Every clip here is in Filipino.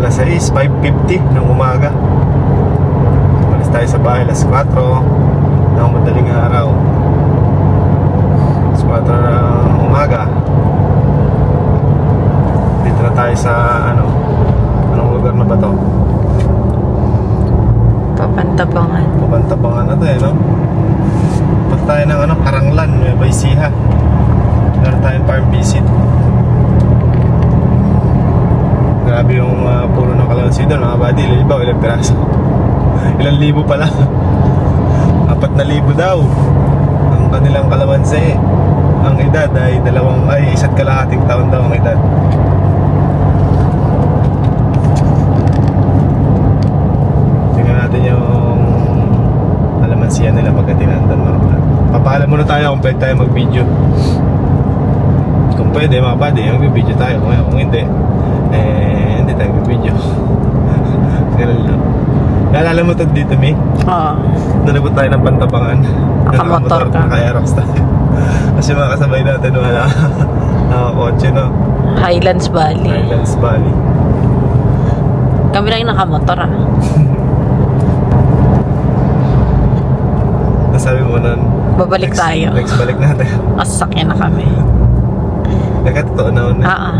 alas 6, 5:50 ng umaga. Umalis tayo sa bahay alas 4 ng madaling araw. Alas 4 ng umaga. Dito na tayo sa anong lugar na ba to? Papantabangan. Papantabangan na to no? Punta tayo ng Karanglan, Nueva Ecija. Meron tayong farm visit. Grabe yung puno ng kalamansi doon mga buddy. Iba, ilang piraso. Ilang libo pala. 4,000 daw ang kanilang kalamansi. Ang edad ay 1.5 taon daw ang edad. Tingnan natin yung kalamansiyan nila pagkatinan doon mga buddy. Papaalam muna tayo kung pwede tayo mag-video. Kung pwede mga buddy, mag-video tayo. Kung hindi, hindi tayo mag-video. Ganun lang. Naalala mo ito dito, Mi? Oo. Doon po tayo ng Pantabangan. Nakamotor ka. Naka-aerox tayo. Kasi mga kasabay natin nakakotse, no? Highlands Valley. Highlands Valley. Kami lang yung nakamotor Nasabi mo nun, Babalik tayo. next balik natin. Masasakyan na kami. Nagkatotoo na una. Oo.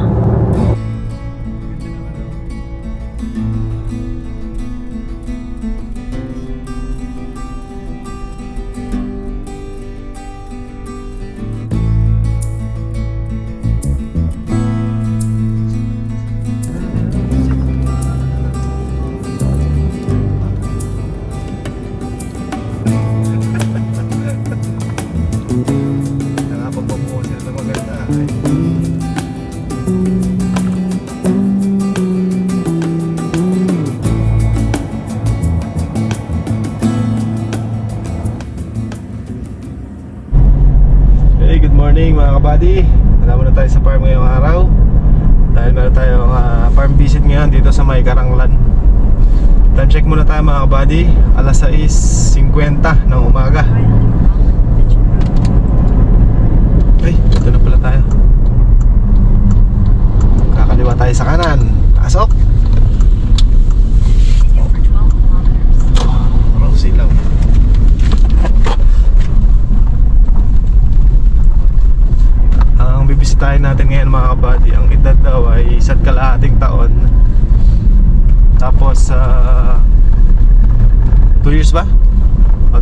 Nakapagpabuo sila na maganda. Hey, good morning mga kabady. Alam na tayo sa farm ngayong araw. Dahil meron tayong farm visit ngayon dito sa may Karanglan. Time check muna tayo mga kabady. Alas 6:50 ng umaga. Ay, dito na pala tayo. Kakaliwa tayo sa kanan. Pasok. Silaw. Ang bibisitahin natin ngayon mga kabady, ang edad daw ay 1.5 taon. Tapos 2 years ba?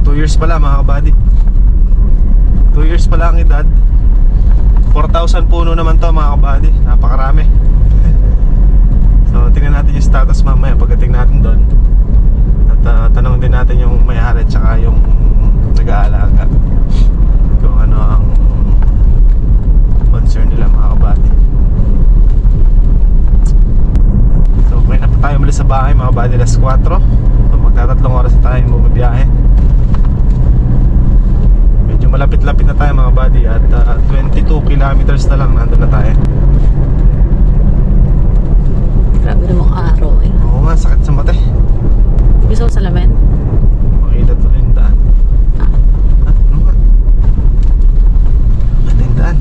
2 years pala mga kabady. 2 years pala ang edad. 4,000 puno naman to mga kabady. Napakarami. So tingnan natin yung status mamaya pagdating natin doon. At tanong din natin yung may-ari at saka yung nag-aalaga kung ano ang concern nila mga kabady. So may na pa tayo muli sa bahay mga kabady, alas 4. So magtatatlong oras na tayo bumabiyahe. Medyo malapit-lapit na tayo mga buddy. At 22 kilometers na lang nandun na tayo. Grabe namang araw Oo nga, sakit sa mata. Gusto ko salamin? Makita tuloy yung daan. Ano nga? Ano yung daan?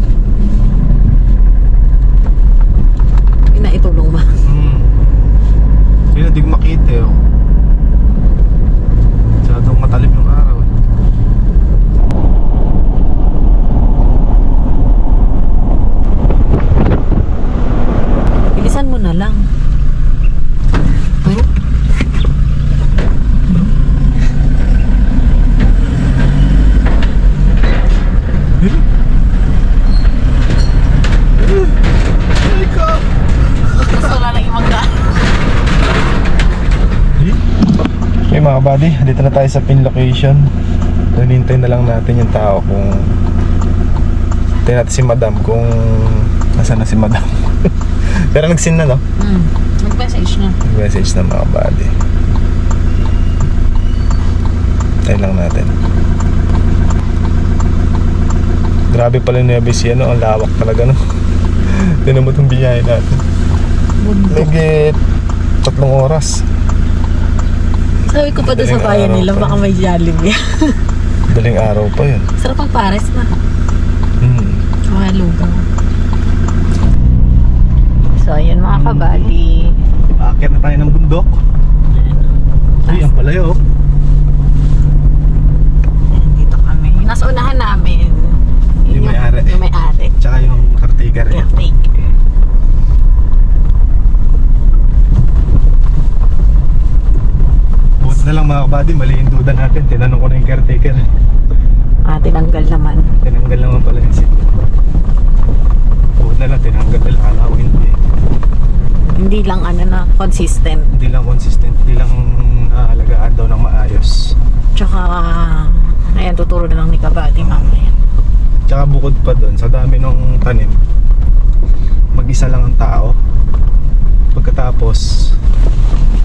Inaitulong ba? Hindi na, di ko makita Masyadong matalim yung araw Bilisan mo na lang. Gusto na lang yung magdaan. Okay mga buddy, dito na tayo sa pin location. Hinintay na lang natin yung tao kung hintayin natin si madam kung nasaan na si madam. Pero nag-send na, no? Nag-message na. Nag-message na mga buddy. Hintayin lang natin. Grabe pala yung Nueva Ecija, no? Ang lawak talaga, no? Tinan mo itong biyahe natin. Nagit 3 oras. Sabi ko pa doon sa bayan nila, baka may Jollibee. Daling araw pa yun. Sarap ang pares na. Mga lugaw. So, ayun mga kabali. Aakyat na tayo ng bundok. Ay, ang palayo. Dito kami. Nasa unahan namin. Yung may-ari. Yung may-ari. Tsaka yung caretaker niya. Caretaker. Buti na lang mga kabady, mali yung duda natin. Tinanong ko na yung caretaker. Tinanggal naman. Tinanggal naman pala yung seat. Buti na lang, tinanggal nila. Kala ko hindi. Hindi lang consistent. Hindi lang consistent. Hindi lang naalagaan daw ng maayos. Tsaka, ayan, tuturo na lang ni Kabady mamaya. Tsaka bukod pa doon, sa dami ng tanim, mag-isa lang ang tao. Pagkatapos,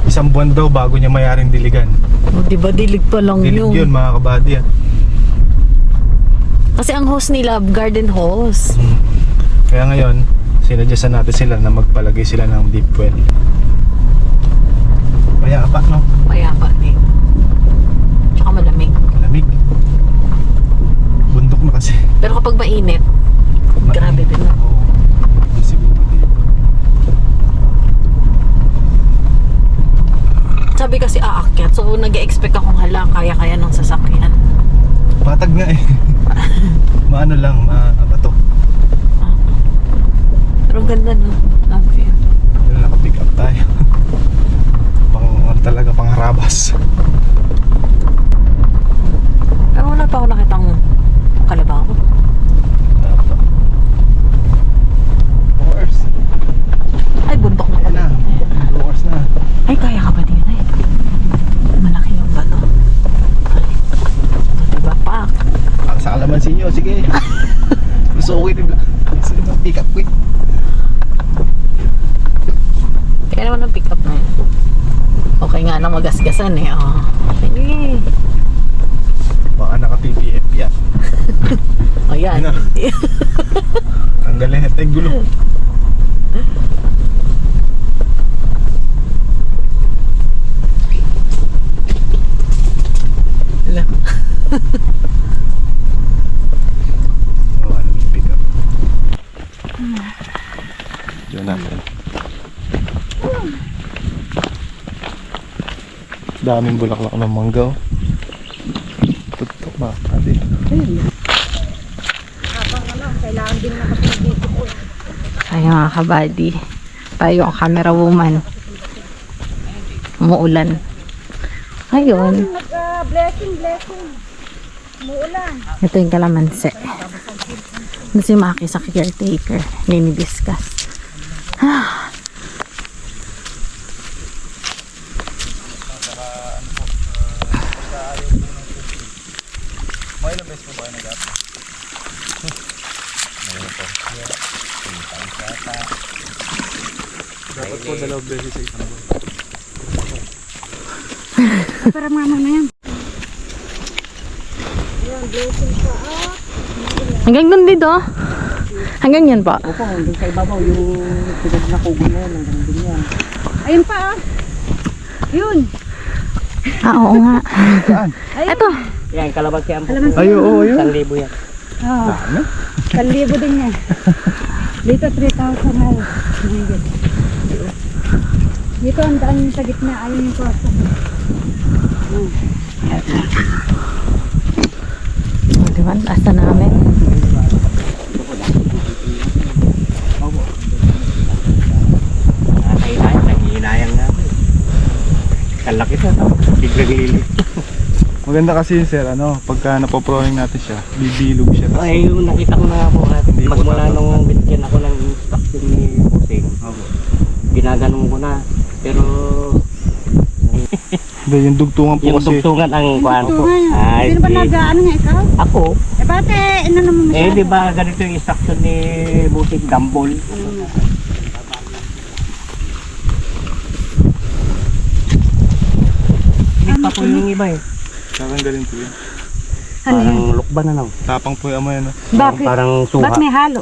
isang buwan daw bago niya mayaring diligan. O, diba dilig pa lang Dilig yun mga kabady. Kasi ang host nila, garden hose. Kaya ngayon, sinadyasan natin sila na magpalagay sila ng deep well. Mayapa, no? Mayapa din. Tsaka malamig. Malamig. Bundok na kasi. Pero kapag mainit, grabe din na. Oo. Hindi siguro dito. Sabi kasi aakyat, so nag-expect akong hala, kaya-kaya ng sasakyan. Patag nga eh. Maano lang, mabato. Pero ganda no, ang view. Yun, naka-pick up tayo. Talaga pang harabas. Pero wala pa ako nakitang kalabaw. Tapa. Hours. Ay, bundok na pala. Hours na. Ay, kaya ka ba din eh? Malaki yung bato. Ay, diba pa? Sa kalamansin nyo, sige. Gusto ko rin lang. Gusto ko pick up quick. Kaya naman ang pick up na yun. Okay nga na magasgasan eh. Oh. Sige. Baka naka-PPF yan. O yan. Yun na. Tanggalin natin yung gulo. Wala. Wala naman yung pick up. Yun natin. Daming bulaklak ng mangga. Tutok ba? Ate. Ay mga kabady, tayo ang camera woman. Umuulan. Ayun. Blessing. Umuulan. Ito yung kalamansi. Ito si Maki sa caretaker. Nini-discuss. May ilang beses po ba kayo nag-up? Dapat po dalawang beses sa isang buwan. Para mama na yan. Ayan, blessing pa. Hanggang doon dito. Hanggang yan pa. Opo, hanggang sa ibabaw yung pinag na kubo na yan, hanggang din yan. Ayun pa Yun. Oo nga. Saan? Ito. Yan, kalabagsi ang Kalamansi. Ay, oo, yun. 1,000 yan. Oo. 1,000 din yan. Dito 3,000 na. Dito ang daan sa gitna. Ayun yung kwarto. Diba? Asa namin. Naghihinayang namin. Kalaki siya, biglang lili. Maganda kasi sir, pagka napoprowing natin siya, bibilog siya. Ay, yung nakita ko na nga po natin. Hindi po Magmula natin. nung binigyan ako ng instruction ni Busing, ginaganong ko na. Pero Hindi, yung dugtungan po yung kasi. tugtungan ang kuhaan ko. Ay, Sino ba nag-ano nga ikaw? ako. Bate, ano naman mo Eh, di ba ganito yung instruction ni Busing, Dambol? Hindi pa po yung iba eh. Tatanggalin po yun. Ano yan? Parang lukban na lang. Tapang po yung amoy, Bakit? Parang suha. Ba't may halo?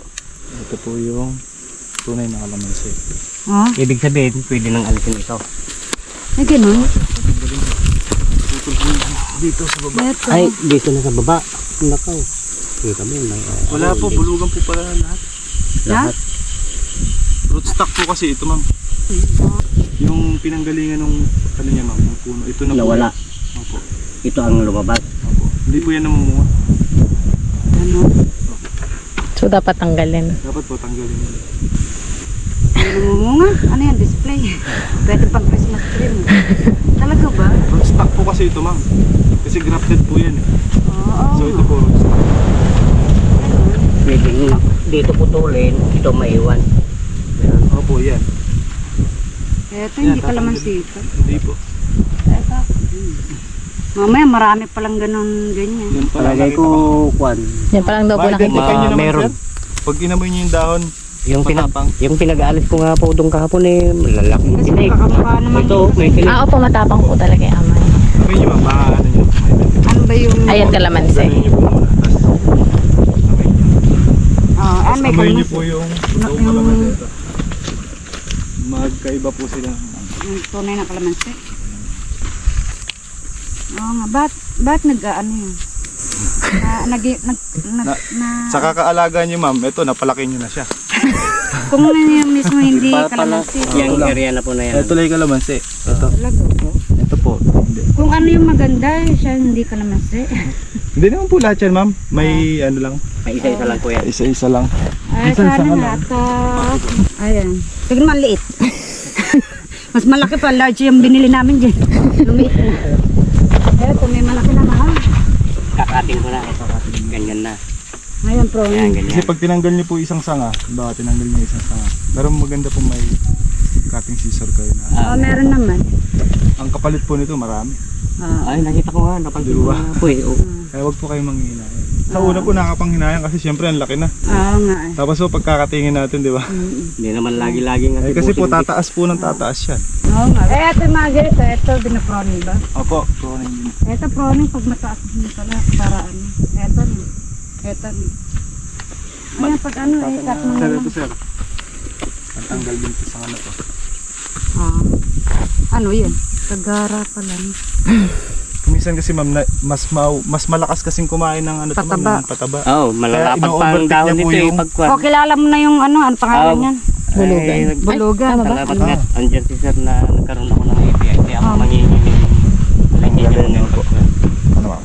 Ito po yung tunay na kalamansi. Oh, Ibig sabihin, pwede nang alisin ito. may ganun. Dito sa baba. Ito. Ay, dito na sa baba. Nakaw. Kita mo yun. Wala po, bulugan po pala lahat. Lahat. Rootstock po kasi ito, ma'am. Yung pinanggalingan ng ano niya ma'am, ng puno. Ito na po. Nawala. Opo. Ito ang lumabas. Opo. Hindi po yan namumunga. Ano? So, dapat tanggalin. Dapat po tanggalin yun. Namumunga? Ano yan? Display. Pwede pang Christmas tree mo. Talaga ba? Rootstock po kasi ito ma'am. Kasi grafted po yan eh. Oo. So ito po rootstock. Ganun. Pwedeng dito putulin, ito maiwan. Ganun. Opo yan. Eto, hindi ka laman sito. Hindi po. Eto. Mamaya marami palang ganun ganyan. Yan Palagay ko, kwan. Yan pa lang daw po nakikita. Ma-identify nyo naman meron. sir. Pag inamoy nyo yung dahon, matapang. Yung pinag-aalis ko nga po doon kahapon eh, malalaking Kasi tinig. magkakamukha naman. Ito, may tinig. Ah, opo, matapang po talaga yung amay. Sabi nyo ma'am, ano nyo. Ano ba yung... Ayan, kalamansi. Ganun nyo po muna. Tapos, amoy nyo. Oh, Tapos may amoy nyo kalamansi. po yung Yung- kalamansi ito. Magkaiba po sila. Yung tunay na kalamansi. Oo nga, ba't nag-ano yun? Sa kakaalaga nyo ma'am, ito napalaki nyo na siya. Kung yun mismo hindi kalamansi. Yung area na po na yan. Ito lang yung kalamansi. Ito. Talaga po. Ito po. Hindi. Kung ano yung maganda, siya hindi kalamansi. Hindi naman po lahat yan ma'am. May ano lang. May isa-isa lang po yan. Isa-isa lang. Ay, sana lahat. Ayan. Tignan mo, ang liit. Mas malaki pa, large yung binili namin dyan. Lumiit na. Eto, may malaki na mahal. Kakating ko na. Ganyan na. Ayan, pro. Ayan, Kasi ganyan. pag tinanggal niyo po isang sanga, baka tinanggal niyo isang sanga. Pero maganda po may cutting scissor kayo na. Oo, meron naman. Ang kapalit po nito marami. Ay, nakita ko nga. Napansin ko Diba? nga po eh. Oh. Kaya wag po kayo manghihinayang. Sa una po nakakapanghinayang kasi syempre ang laki na. Oo nga. Tapos po pagkakatingin natin, di ba? Hindi naman lagi-laging Eh, kasi po tataas po ng tataas yan. Oo nga. Eh, ito yung mga ganito. Ito, binaproning ba? Opo, proning din. Ito, proning pag mataas din pala. Para ano. Ito. Ito. Ayan, pag ano, eh, cut mo na Sir, lang. ito sir. Pantanggal din po sa ano to. Ah. Ano yun? Sagara pala. Minsan kasi ma'am, mas malakas kasing kumain ng ano to ma'am, Pataba. ng pataba. Oo, malalapad pa ang ino-overtake dahon niya po nito eh. yung- Pagkwan. O, kilala mo na yung ano pangalan yan? Bulugan. Bulugan. Ay, tama ba? Salamat nga. Andyan si sir na nagkaroon ako ng API. Kaya ako manginginig. Nanginginig ng pagkwan. Ano ma'am?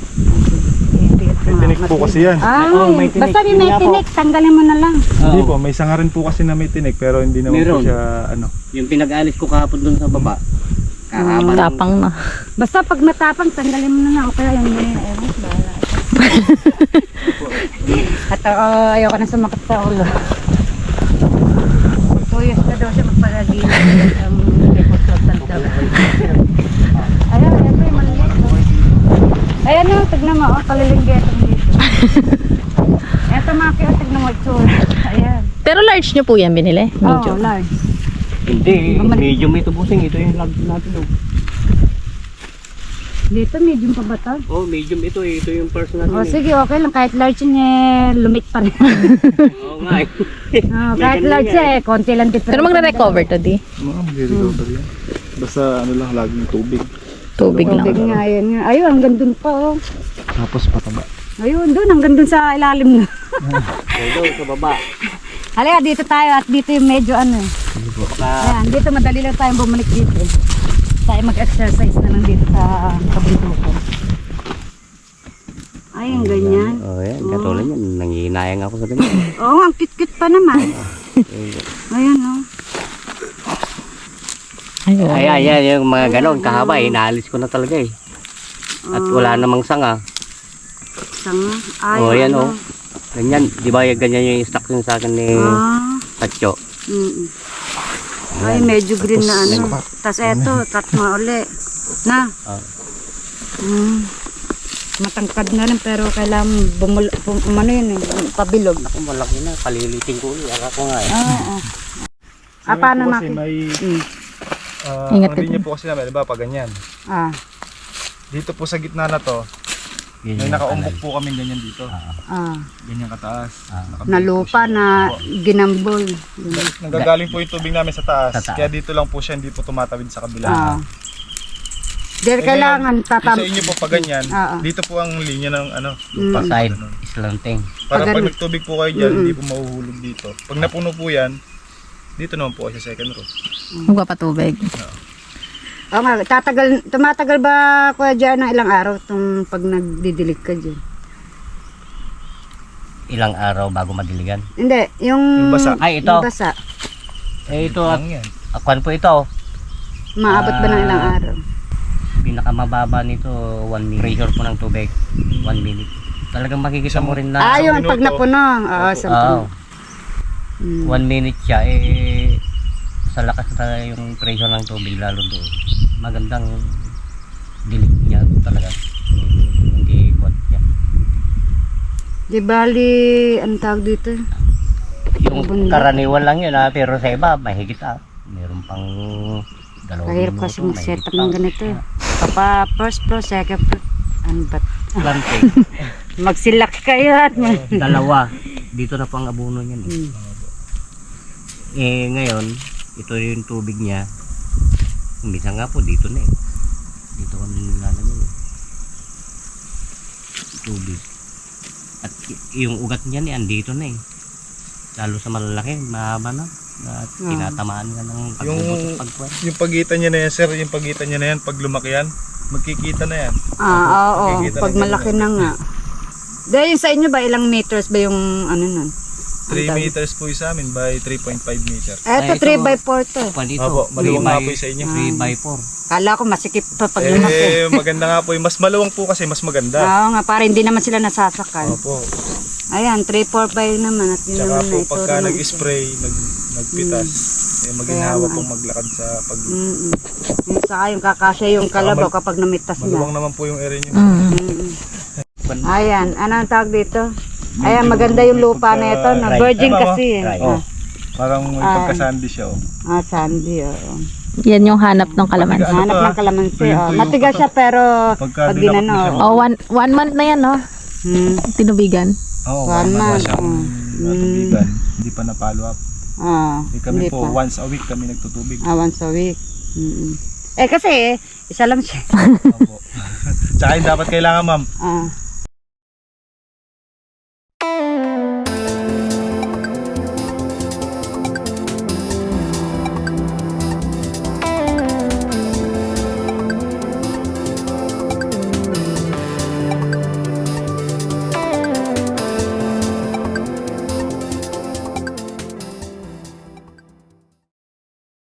May tinik po kasi yan. Ah, Oo, may tinik. basta may Yun nga po. tinik, tanggalin mo na lang. Hindi po, may sanga rin po kasi na may tinik pero hindi naman po Meron. siya ano. Yung pinag-aalis ko kahapon doon sa baba. Kahapon. Tapang na. Basta pag matapang, tanggalin mo na lang. O kaya yung bahala. At ayoko na sumakit sa ulo. 2 years na daw siya magpalagin. Ang consultant daw. Ayan, ito yung maliit. Ayan o, tignan mo. Kalilinggetong dito. Eto mga kaya, tignan mo itsura. Ayan. Pero large nyo po yan binili? Medyo. Oh, large. Hindi, medium ito busing. Ito yung lag natin. Oh. Dito, medium pa ba ito? Oh, medium ito eh. Ito yung first natin. O sige, okay lang. Kahit large yun lumit pa rin. Oo nga eh. Kahit large konti lang difference. Pero magre-recover to di? Ma'am, recover yan. Basta ano lang, laging tubig. Tubig lang. Tubig nga, ayun nga. Ayun, hanggang dun pa oh. Tapos pataba. Ayun, dun, hanggang dun sa ilalim na. Ito sa baba. Halika, dito tayo at dito yung medyo ano eh. Ayan, dito madali lang tayong bumalik dito. Tayo mag-exercise na lang dito sa kabundukan. Ayun, ganyan. Oh, yan. Katulad yan. Nangihinayang ako sa ganyan. Oo, ang cute-cute pa naman. Ayun, oh. Ayun. Ayan, yung mga ganon. Kahaba, inaalis ko na talaga eh. At wala namang sanga. Sanga. Oh, yan oh. Ganyan. Di ba ganyan yung instruction sa akin ni Tatyo? Ay, medyo green na ano. Tapos eto, cut mo uli. Na. Matangkad na rin pero kailangan ano yun eh, pabilog. Ako malaki na. Paliliting ko ulit. Ako nga eh. Oo. Paano kasi maki? may Ingat ang linya po kasi namin, diba, pag ganyan. Dito po sa gitna na to, may nakaumbok po kami ganyan dito. Ganyan kataas. Na lupa na ginambol. Nanggagaling po yung tubig namin sa taas. Sa taas. Kaya dito lang po siya, hindi po tumatawid sa kabila. Dahil kailangan Sa inyo po pag ganyan, Oo. dito po ang linya ng ano, lupa. Side. Ganun. Islanting. Para Pag pag ganun. nagtubig po kayo dyan, hindi po mahuhulog dito. Pag napuno po yan, Dito naman po sa second row. Magpapatubig. Oo nga, tumatagal ba Kuya Jan ng ilang araw itong pag nagdidilig ka dyan? Ilang araw bago madiligan. Hindi, yung... Yung basa. Ay, ito. Yung basa. Ito, Lang yan. akuan po ito. Maabot ba ng ilang araw? Pinakamababa nito, 1 minute. Pressure po ng tubig, 1 minute. Talagang makikita mo rin na Yung pag minuto. napuno. Oo, Oo, 1 Mm. minute siya, sa lakas na yung pressure ng tubig lalo doon. Magandang dilig niya talaga. Hindi kwat niya. Di bali, ang tawag dito? Yung Bunda. karaniwan lang yun pero sa iba mahigit Meron pang 2 Kahirap minuto, kasi mag-set up mahigit ng pa. ganito. Papa, first floor, second floor. Ano ba? Planting. Magsilak kayo at Dalawa. Dito na po ang abono niyan. Ngayon, ito yung tubig niya. Minsan nga po dito na Dito ko nilalagay tubig. At yung ugat niya andito na Lalo sa malalaki, mahaba na. At tinatamaan nga ng pagbubot at pagkuhan. Yung pagitan niya na yan, sir, yung pagitan niya na yan, pag lumaki yan, magkikita na yan. Oo. Makikita Pag na malaki ganun. na nga. Dahil sa inyo ba, ilang meters ba yung ano nun? 3 meters po yung sa amin by 3.5 meter. Eto, Ay, ito. 3x4 to. Kwan dito, Opo, maluwang nga po yung sa inyo. 3x4. Kala ko masikip pa pag lumaki. Maganda nga po yung mas maluwang po kasi mas maganda. Oo nga, para hindi naman sila nasasakal. Opo. Ayan, 3-4 by naman. At yun Tsaka naman po na ito. pagka nag-spray, nagpitas, maginhawa pong maglakad sa pag... Yung saka yung kakasya yung kalabaw kapag namitas Maluwang na. naman po yung area niyo. Ayan, ano ang tawag dito? Ayan, maganda yung lupa na ito. No? Virgin Tama ba? kasi. Right. Oh, parang may pagka-sandy siya. Oh. Sandy. Yan yung hanap ng kalamansi. Ano Hanap to, ng kalamansi. tuyo-tuyo pa Matigas to. siya pero Pagka pag dinakot mo ginano. siya. Oh, one month na yan, no? Tinubigan. Oo, One wala month, siyang natubigan. Hindi pa na-follow up. Kami Hindi po, pa. once a week kami nagtutubig. Once a week. Kasi isa lang siya. Opo. Tsaka yung dapat kailangan, ma'am,